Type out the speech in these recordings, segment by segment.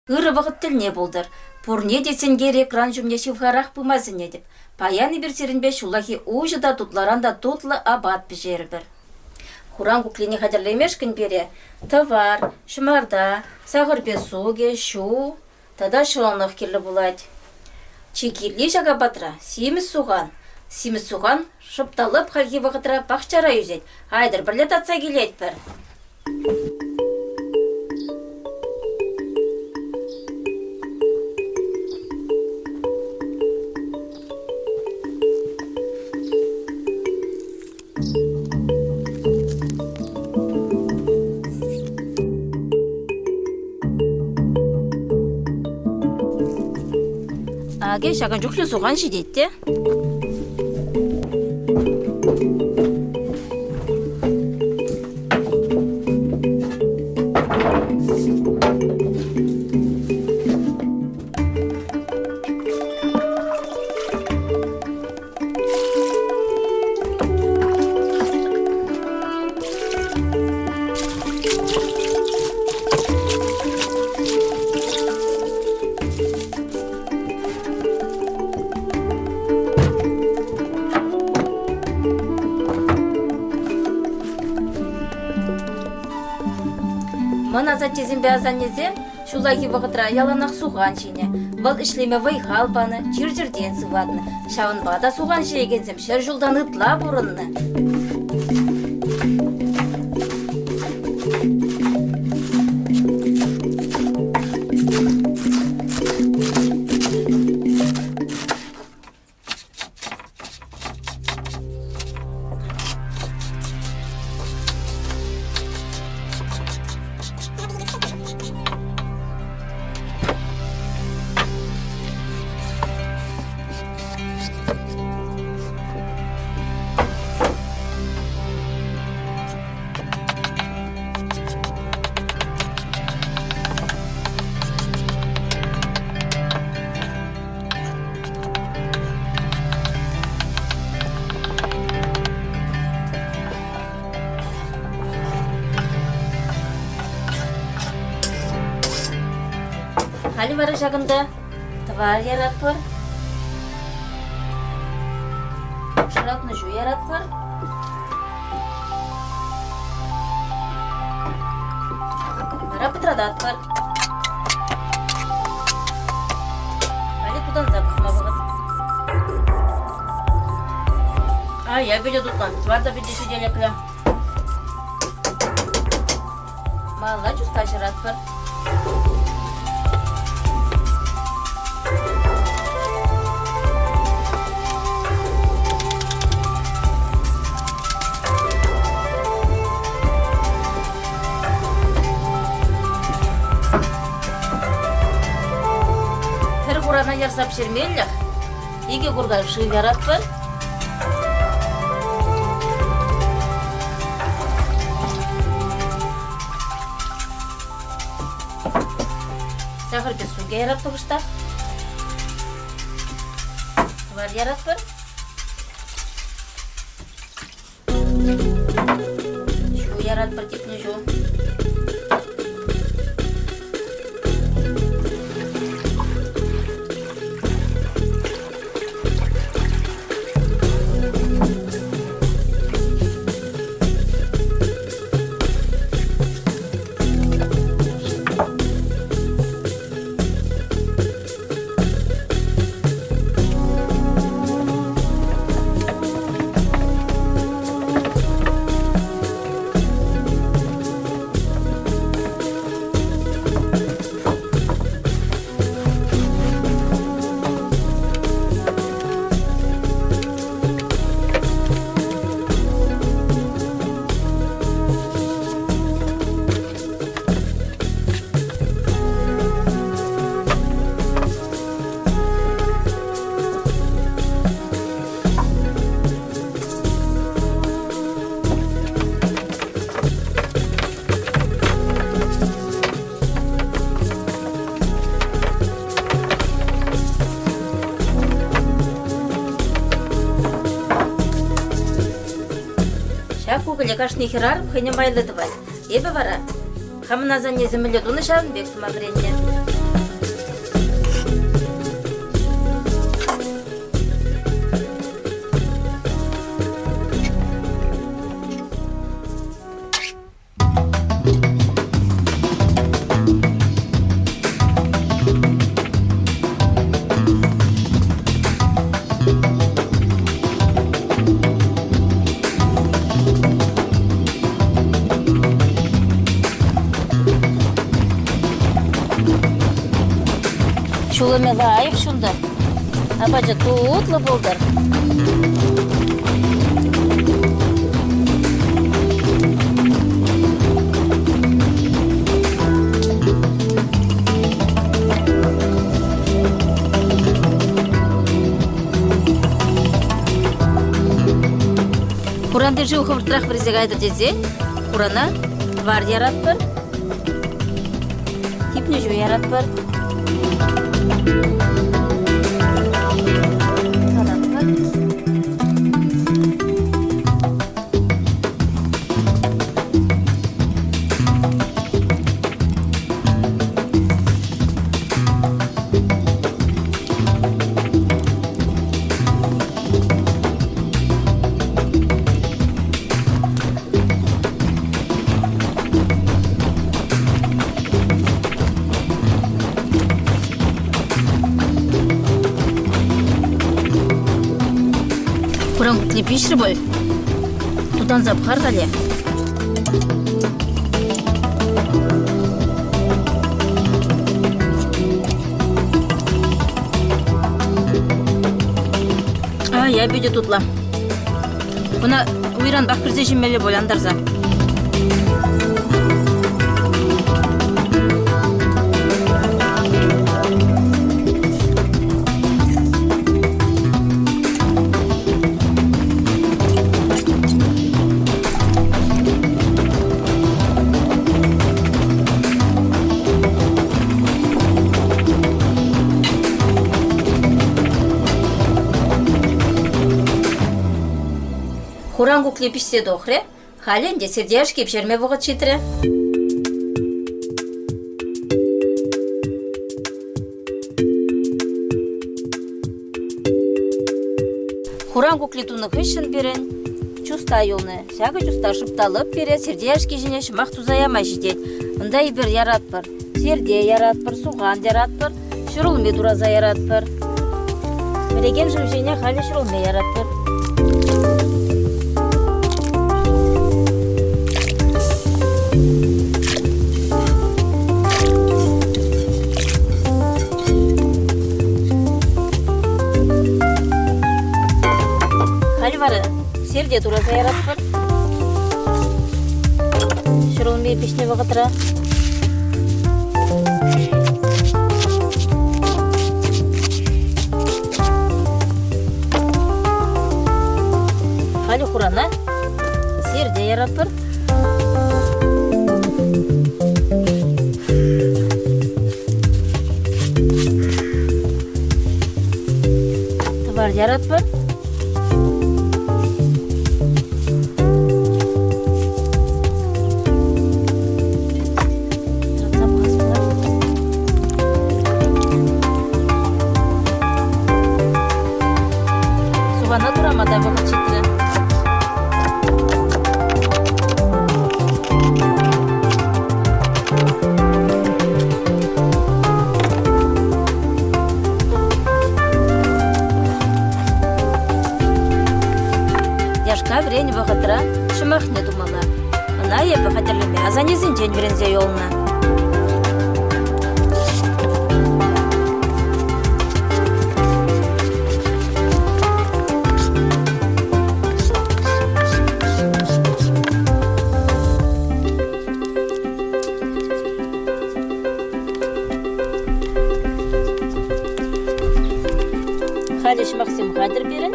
Ыры вақыт тіліне болдыр. Пұрне десен кер экран жүмне шивхарақ бұмазын едіп. Паяны бір серінбе шулахи ожыда тутларанда тутлы абат бежер бір. Хуран куклине хадірлемешкін бере. Товар, шымарда, сағыр бесуге, шу, тада шыланық келі болады. Чекерлі жаға батыра, семіз суған. Семіз суған шыпталып халге вақытыра бақчара юзет. Айдыр бірлет атса келет бір. Аге шаған жүклі соған жидетті. Маназа тезін бәзан незем, шулаги вағытра яланақ суған жіне. Вал ішлеме вайхал баны, чир-чирден сывадны. Шауын бада суған жегензем, шер жылдан ытла бұрынны. Хали бары жағында товар яратпыр. Шыратны жу яратпыр. Бара пытрадатпыр. Хали тудан запықма бұғыз. Я біле тұтқан. Тварда біле шеделеклі. Мала жүста жыратпыр. Kurana yarsap şirmeylik. İki kurgan şı yaratpır. Sahır bir suga yaratpır işte. Var yaratpır. Şu yaratpır tipni şu. Кугля кашни хирар хыне майлы дывай. Ебе вара. Хамназан неземеле дуны шавын бек тумагренне. Шулыме лайық шунда. Абажа тутлы болдар. Құранды жыл қывыртырақ бірізек айдыр дезе, Құрана вар ярат бір, типні жу ярат бір. Құран күтлі пешірі бой. Тудан запқар ғале. Я бүйде тұтла. Бұна ұйран бақырзе жемелі боландарза. Құран күклі пішсе доқыры, хален де сердеяш кеп жерме бұғыт жетірі. Құран күклі туны қышын берін, чуста елны, шағы чуста шыпталып бере, сердеяш кезіне шымақ тузаяма жедет. Онда бір ярат бір, серде ярат бір, суған ярат бір, шырылме дураза ярат бір. Мереген жымжене халі шырылме ярат бір. Серде тураза ярат бір. Шырылме пешне вағытыра. Халі құрана. Серде ярат бір. Тывар ярат бір. Суғана тұрамада бұғыт жетірі. Яшқа бірен бұғытыра шымақне думала. Ына ебі қатерліме азанезін жен бірінзе елына. Халеш Максим қадыр берін,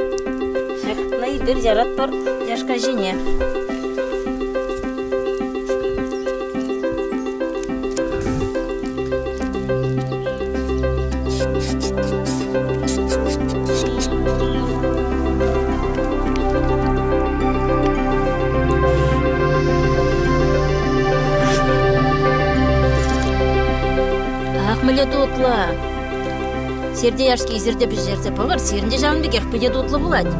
шақытнай бір жарат бар яшқа жене. Ақмыле тұтла. Серде яшки изерде біз жерсе бағыр, серінде жанын бекеқ педе дотлы болады.